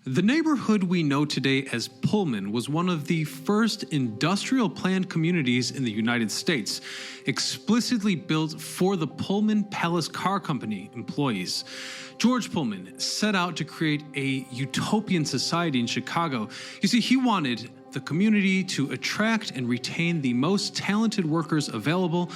The neighborhood we know today as Pullman was one of the first industrial planned communities in the United States, explicitly built for the Pullman Palace Car Company employees. George Pullman set out to create a utopian society in Chicago. You see, he wanted the community to attract and retain the most talented workers available,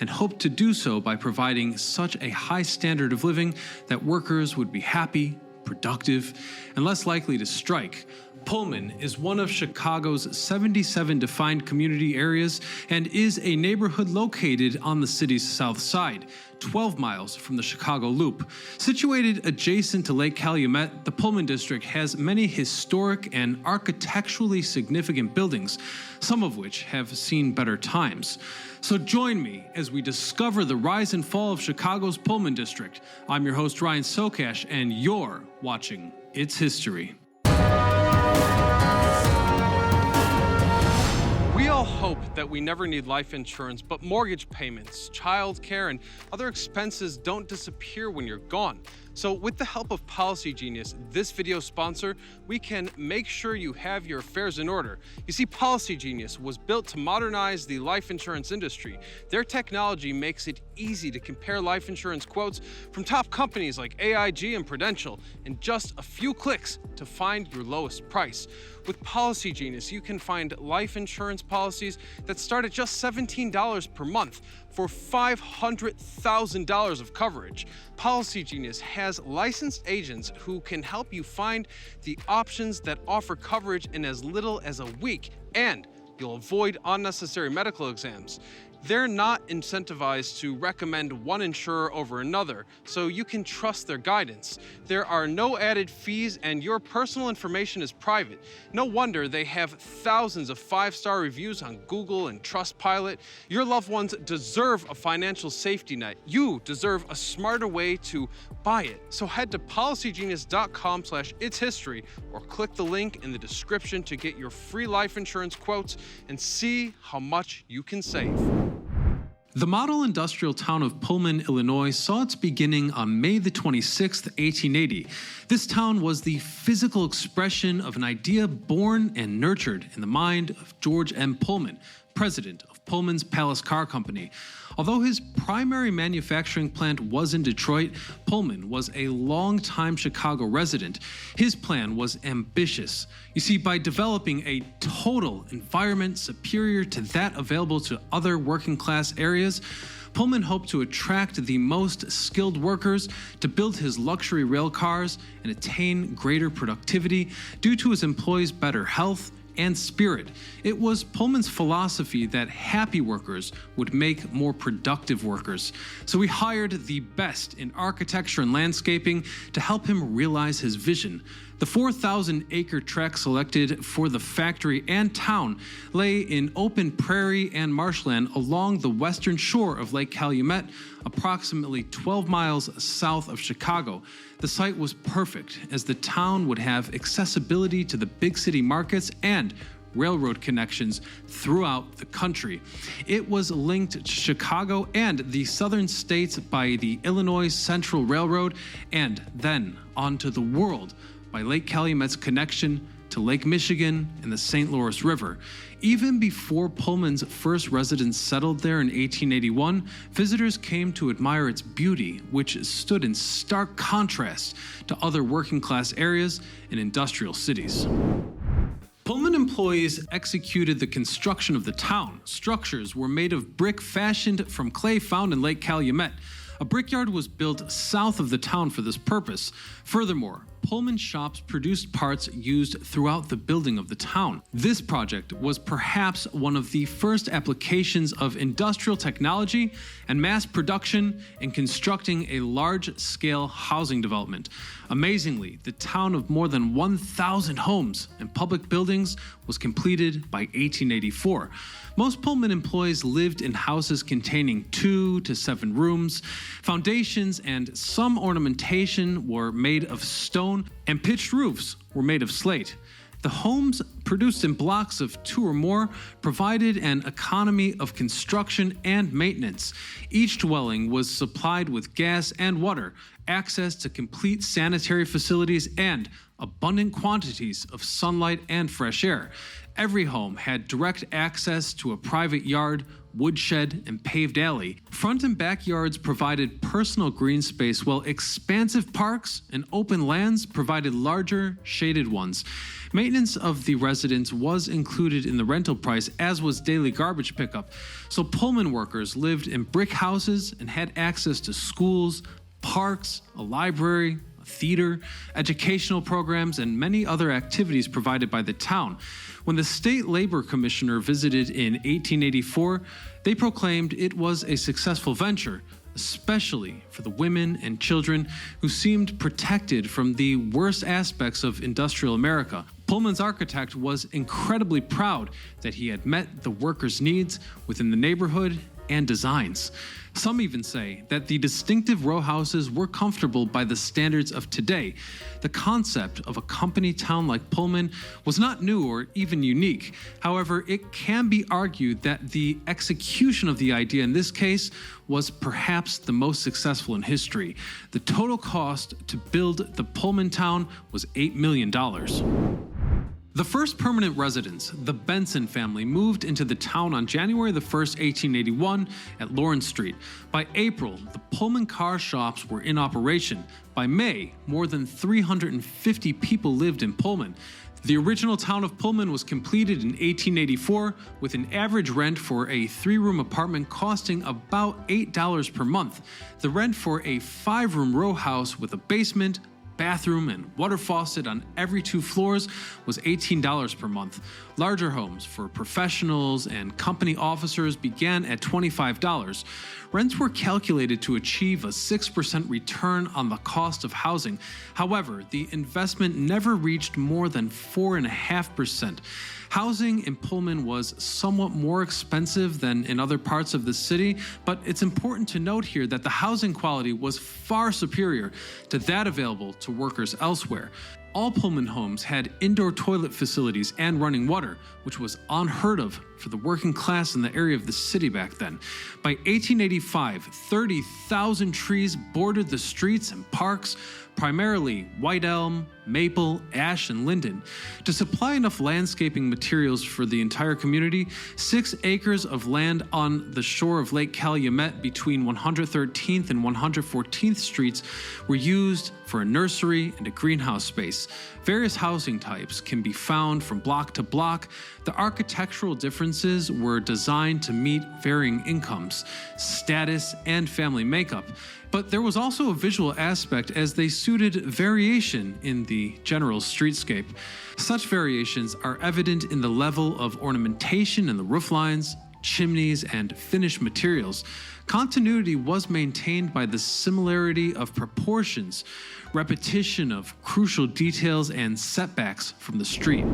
and hoped to do so by providing such a high standard of living that workers would be happy, productive, and less likely to strike. Pullman is one of Chicago's 77 defined community areas and is a neighborhood located on the city's south side, 12 miles from the Chicago Loop. Situated adjacent to Lake Calumet, the Pullman district has many historic and architecturally significant buildings, some of which have seen better times. So join me as we discover the rise and fall of Chicago's Pullman district. I'm your host, Ryan Sokash, and you're watching It's History. We all hope that we never need life insurance, but mortgage payments, child care, and other expenses don't disappear when you're gone. So with the help of Policy Genius, this video sponsor, we can make sure you have your affairs in order. You see, Policy Genius was built to modernize the life insurance industry. Their technology makes it easy to compare life insurance quotes from top companies like AIG and Prudential in just a few clicks to find your lowest price. With Policy Genius, you can find life insurance policies that start at just $17 per month for $500,000 of coverage. Policy Genius has licensed agents who can help you find the options that offer coverage in as little as a week, and you'll avoid unnecessary medical exams. They're not incentivized to recommend one insurer over another, so you can trust their guidance. There are no added fees, and your personal information is private. No wonder they have thousands of 5-star reviews on Google and Trustpilot. Your loved ones deserve a financial safety net. You deserve a smarter way to buy it. So head to policygenius.com/itshistory or click the link in the description to get your free life insurance quotes and see how much you can save. The model industrial town of Pullman, Illinois saw its beginning on May the 26th, 1880. This town was the physical expression of an idea born and nurtured in the mind of George M. Pullman, president of Pullman's Palace Car Company. Although his primary manufacturing plant was in Detroit, Pullman was a long-time Chicago resident. His plan was ambitious. You see, by developing a total environment superior to that available to other working-class areas, Pullman hoped to attract the most skilled workers to build his luxury rail cars and attain greater productivity due to his employees' better health and spirit. It was Pullman's philosophy that happy workers would make more productive workers. So he hired the best in architecture and landscaping to help him realize his vision. The 4,000-acre tract selected for the factory and town lay in open prairie and marshland along the western shore of Lake Calumet, approximately 12 miles south of Chicago. The site was perfect, as the town would have accessibility to the big city markets and railroad connections throughout the country. It was linked to Chicago and the southern states by the Illinois Central Railroad, and then onto the world by Lake Calumet's connection to Lake Michigan and the St. Lawrence River. Even before Pullman's first residents settled there in 1881, visitors came to admire its beauty, which stood in stark contrast to other working-class areas and industrial cities. Pullman employees executed the construction of the town. Structures were made of brick fashioned from clay found in Lake Calumet. A brickyard was built south of the town for this purpose. Furthermore, Pullman shops produced parts used throughout the building of the town. This project was perhaps one of the first applications of industrial technology and mass production in constructing a large-scale housing development. Amazingly, the town of more than 1,000 homes and public buildings was completed by 1884. Most Pullman employees lived in houses containing 2 to 7 rooms. Foundations and some ornamentation were made of stone, and pitched roofs were made of slate. The homes, produced in blocks of 2 or more, provided an economy of construction and maintenance. Each dwelling was supplied with gas and water. access to complete sanitary facilities, and abundant quantities of sunlight and fresh air. Every home had direct access to a private yard, woodshed, and paved alley. Front and backyards provided personal green space, while expansive parks and open lands provided larger, shaded ones. Maintenance of the residence was included in the rental price, as was daily garbage pickup. So Pullman workers lived in brick houses and had access to schools, parks, a library, a theater, educational programs, and many other activities provided by the town. When the state labor commissioner visited in 1884, they proclaimed it was a successful venture, especially for the women and children who seemed protected from the worst aspects of industrial America. Pullman's architect was incredibly proud that he had met the workers' needs within the neighborhood and designs. Some even say that the distinctive row houses were comfortable by the standards of today. The concept of a company town like Pullman was not new or even unique. However, it can be argued that the execution of the idea in this case was perhaps the most successful in history. The total cost to build the Pullman town was $8 million. The first permanent residents, the Benson family, moved into the town on January 1, 1881 at Lawrence Street. By April, the Pullman car shops were in operation. By May, more than 350 people lived in Pullman. The original town of Pullman was completed in 1884 with an average rent for a 3-room apartment costing about $8 per month. The rent for a 5-room row house with a basement, bathroom, and water faucet on every 2 floors was $18 per month. Larger homes for professionals and company officers began at $25. Rents were calculated to achieve a 6% return on the cost of housing. However, the investment never reached more than 4.5%. Housing in Pullman was somewhat more expensive than in other parts of the city, but it's important to note here that the housing quality was far superior to that available to workers elsewhere. All Pullman homes had indoor toilet facilities and running water, which was unheard of for the working class in the area of the city back then. By 1885, 30,000 trees bordered the streets and parks, primarily white elm, maple, ash, and linden. To supply enough landscaping materials for the entire community, 6 acres of land on the shore of Lake Calumet between 113th and 114th Streets were used for a nursery and a greenhouse space. Various housing types can be found from block to block. The architectural differences were designed to meet varying incomes, status, and family makeup. But there was also a visual aspect as they suited variation in the general streetscape. Such variations are evident in the level of ornamentation in the roof lines, chimneys, and finished materials. Continuity was maintained by the similarity of proportions, repetition of crucial details, and setbacks from the street.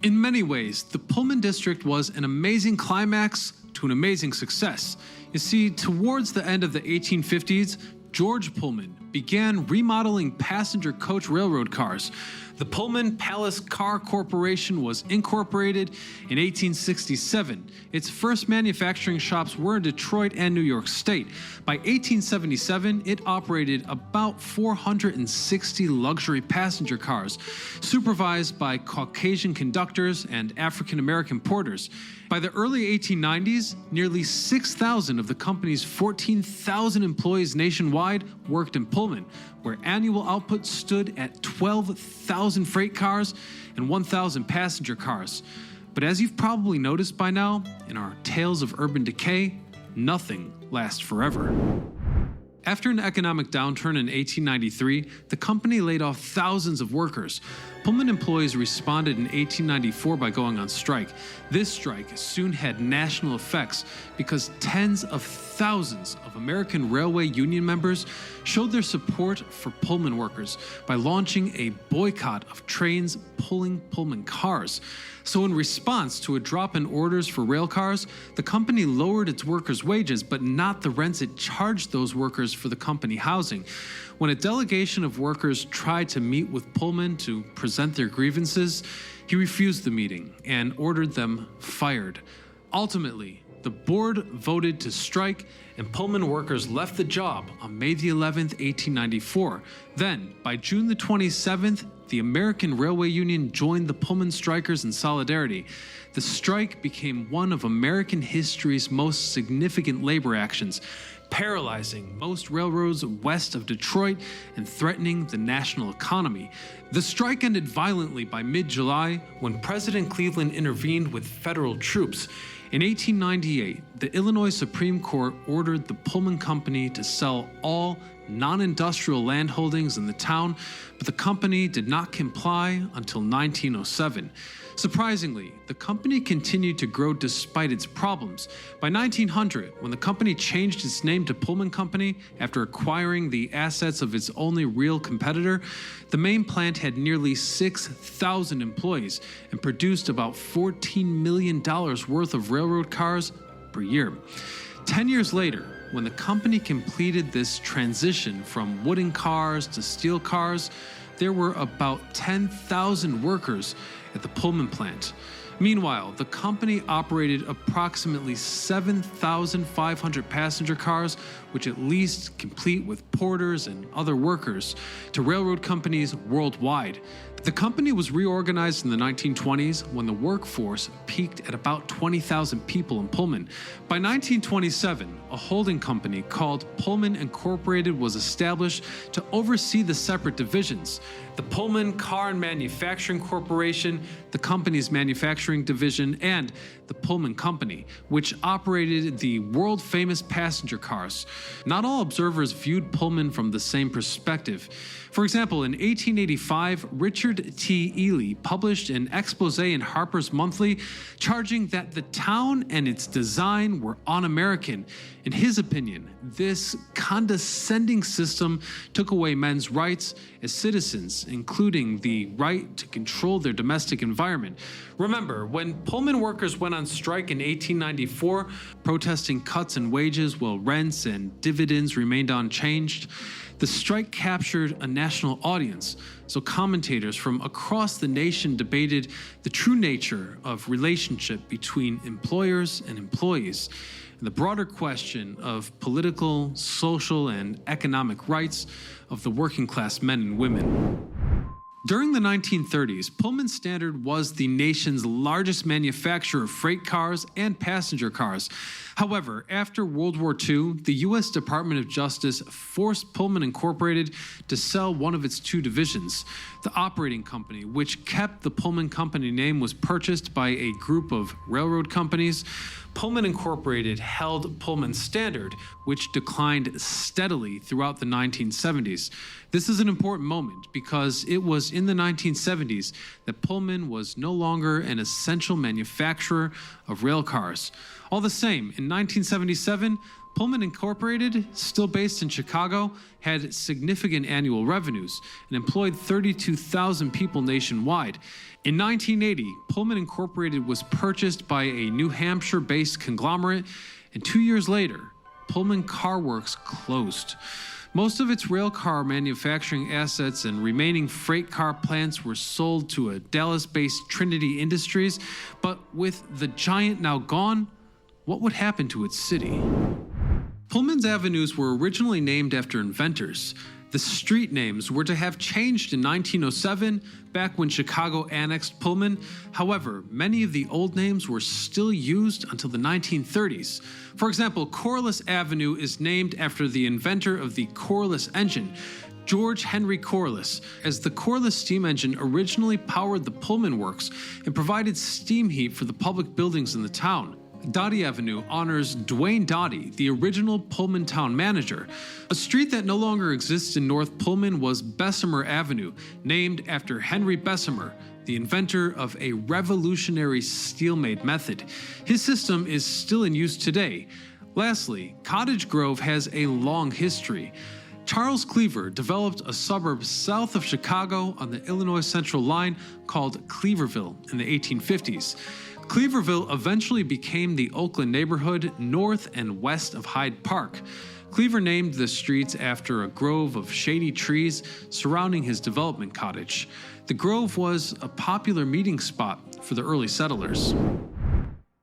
In many ways, the Pullman district was an amazing climax to an amazing success. You see, towards the end of the 1850s, George Pullman began remodeling passenger coach railroad cars. The Pullman Palace Car Corporation was incorporated in 1867. Its first manufacturing shops were in Detroit and New York State. By 1877, it operated about 460 luxury passenger cars, supervised by Caucasian conductors and African American porters. By the early 1890s, nearly 6,000 of the company's 14,000 employees nationwide worked in Pullman, where annual output stood at 12,000 freight cars and 1,000 passenger cars. But as you've probably noticed by now, in our tales of urban decay, nothing lasts forever. After an economic downturn in 1893, the company laid off thousands of workers. Pullman employees responded in 1894 by going on strike. This strike soon had national effects because tens of thousands of American Railway Union members showed their support for Pullman workers by launching a boycott of trains pulling Pullman cars. So in response to a drop in orders for rail cars, the company lowered its workers' wages, but not the rents it charged those workers for the company housing. When a delegation of workers tried to meet with Pullman to present their grievances, he refused the meeting and ordered them fired. Ultimately, the board voted to strike, and Pullman workers left the job on May the 11th, 1894. Then, by June the 27th, the American Railway Union joined the Pullman strikers in solidarity. The strike became one of American history's most significant labor actions, paralyzing most railroads west of Detroit and threatening the national economy. The strike ended violently by mid-July when President Cleveland intervened with federal troops. In 1898, the Illinois Supreme Court ordered the Pullman Company to sell all non-industrial land holdings in the town, but the company did not comply until 1907. Surprisingly, the company continued to grow despite its problems. By 1900, when the company changed its name to Pullman Company after acquiring the assets of its only real competitor, the main plant had nearly 6,000 employees and produced about $14 million worth of railroad cars per year. 10 years later, when the company completed this transition from wooden cars to steel cars, there were about 10,000 workers at the Pullman plant. Meanwhile, the company operated approximately 7,500 passenger cars, which at least complete with porters and other workers, to railroad companies worldwide. The company was reorganized in the 1920s when the workforce peaked at about 20,000 people in Pullman. By 1927, a holding company called Pullman Incorporated was established to oversee the separate divisions: the Pullman Car and Manufacturing Corporation, the company's manufacturing division, and the Pullman Company, which operated the world-famous passenger cars. Not all observers viewed Pullman from the same perspective. For example, in 1885, Richard T. Ely published an expose in Harper's Monthly charging that the town and its design were un-American. In his opinion, this condescending system took away men's rights as citizens, including the right to control their domestic environment. Remember, when Pullman workers went on strike in 1894, protesting cuts in wages while rents and dividends remained unchanged, the strike captured a national audience, so commentators from across the nation debated the true nature of relationship between employers and employees, and the broader question of political, social, and economic rights of the working class men and women. During the 1930s, Pullman Standard was the nation's largest manufacturer of freight cars and passenger cars. However, after World War II, the U.S. Department of Justice forced Pullman Incorporated to sell one of its two divisions. The operating company, which kept the Pullman Company name, was purchased by a group of railroad companies. Pullman Incorporated held Pullman Standard, which declined steadily throughout the 1970s. This is an important moment because it was in the 1970s that Pullman was no longer an essential manufacturer of rail cars. All the same, in 1977, Pullman Incorporated, still based in Chicago, had significant annual revenues and employed 32,000 people nationwide. In 1980, Pullman Incorporated was purchased by a New Hampshire-based conglomerate, and 2 years later, Pullman Car Works closed. Most of its railcar manufacturing assets and remaining freight car plants were sold to a Dallas-based Trinity Industries, but with the giant now gone, what would happen to its city? Pullman's avenues were originally named after inventors. The street names were to have changed in 1907, back when Chicago annexed Pullman. However, many of the old names were still used until the 1930s. For example, Corliss Avenue is named after the inventor of the Corliss engine, George Henry Corliss, as the Corliss steam engine originally powered the Pullman works and provided steam heat for the public buildings in the town. Dottie Avenue honors Dwayne Dottie, the original Pullman town manager. A street that no longer exists in North Pullman was Bessemer Avenue, named after Henry Bessemer, the inventor of a revolutionary steel-made method. His system is still in use today. Lastly, Cottage Grove has a long history. Charles Cleaver developed a suburb south of Chicago on the Illinois Central Line called Cleaverville in the 1850s. Cleaverville eventually became the Oakland neighborhood north and west of Hyde Park. Cleaver named the streets after a grove of shady trees surrounding his development cottage. The grove was a popular meeting spot for the early settlers.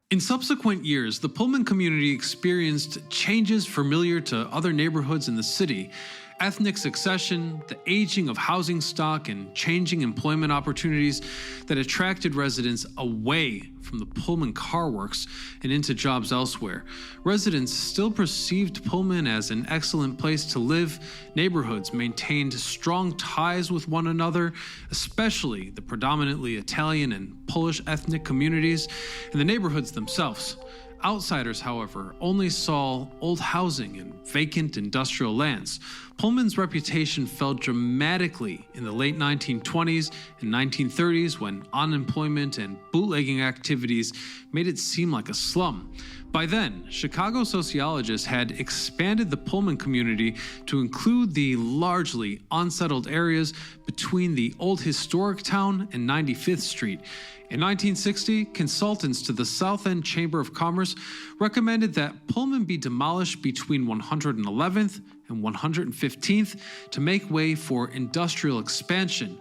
In subsequent years, the Pullman community experienced changes familiar to other neighborhoods in the city. Ethnic succession, the aging of housing stock, and changing employment opportunities that attracted residents away from the Pullman Car Works and into jobs elsewhere. Residents still perceived Pullman as an excellent place to live. Neighborhoods maintained strong ties with one another, especially the predominantly Italian and Polish ethnic communities and the neighborhoods themselves. Outsiders, however, only saw old housing and vacant industrial lands. Pullman's reputation fell dramatically in the late 1920s and 1930s when unemployment and bootlegging activities made it seem like a slum. By then, Chicago sociologists had expanded the Pullman community to include the largely unsettled areas between the old historic town and 95th Street. In 1960, consultants to the South End Chamber of Commerce recommended that Pullman be demolished between 111th and 115th to make way for industrial expansion.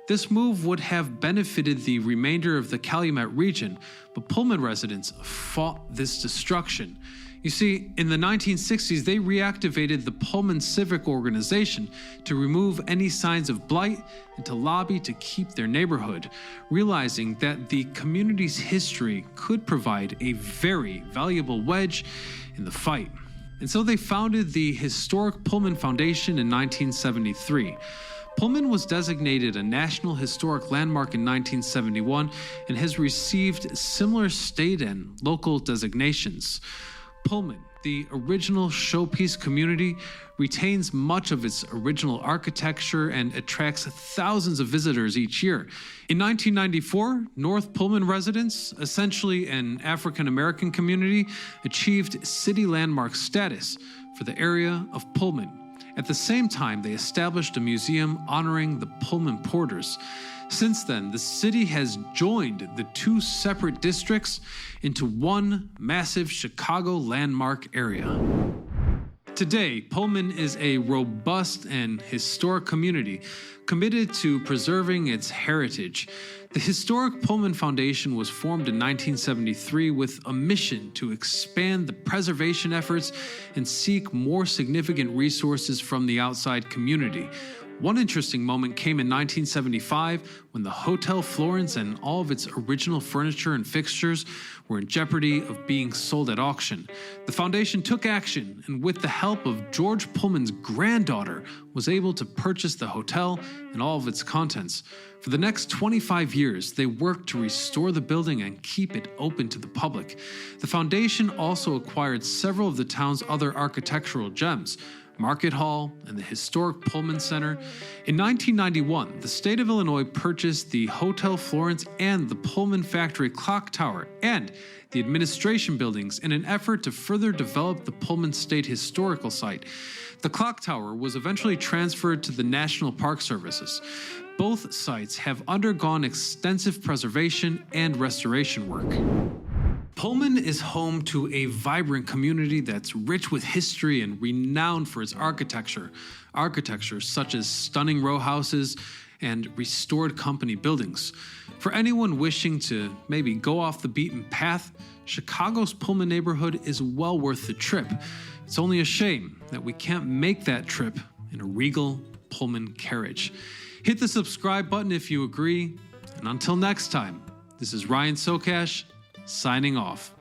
This move would have benefited the remainder of the Calumet region, but Pullman residents fought this destruction. You see, in the 1960s, they reactivated the Pullman Civic Organization to remove any signs of blight and to lobby to keep their neighborhood, realizing that the community's history could provide a very valuable wedge in the fight. And so they founded the historic Pullman Foundation in 1973. Pullman was designated a National Historic Landmark in 1971 and has received similar state and local designations. Pullman, the original showpiece community, retains much of its original architecture and attracts thousands of visitors each year. In 1994, North Pullman residents, essentially an African American community, achieved city landmark status for the area of Pullman. At the same time, they established a museum honoring the Pullman porters. Since then, the city has joined the two separate districts into one massive Chicago landmark area. Today, Pullman is a robust and historic community committed to preserving its heritage. The historic Pullman Foundation was formed in 1973 with a mission to expand the preservation efforts and seek more significant resources from the outside community. One interesting moment came in 1975 when the Hotel Florence and all of its original furniture and fixtures were in jeopardy of being sold at auction. The foundation took action and with the help of George Pullman's granddaughter was able to purchase the hotel and all of its contents. For the next 25 years, they worked to restore the building and keep it open to the public. The foundation also acquired several of the town's other architectural gems, Market Hall, and the historic Pullman Center. In 1991, the state of Illinois purchased the Hotel Florence and the Pullman Factory Clock Tower and the administration buildings in an effort to further develop the Pullman State Historical Site. The clock tower was eventually transferred to the National Park Services. Both sites have undergone extensive preservation and restoration work. Pullman is home to a vibrant community that's rich with history and renowned for its architecture. Architecture such as stunning row houses and restored company buildings. For anyone wishing to maybe go off the beaten path, Chicago's Pullman neighborhood is well worth the trip. It's only a shame that we can't make that trip in a regal Pullman carriage. Hit the subscribe button if you agree, and until next time, this is Ryan Socash, signing off.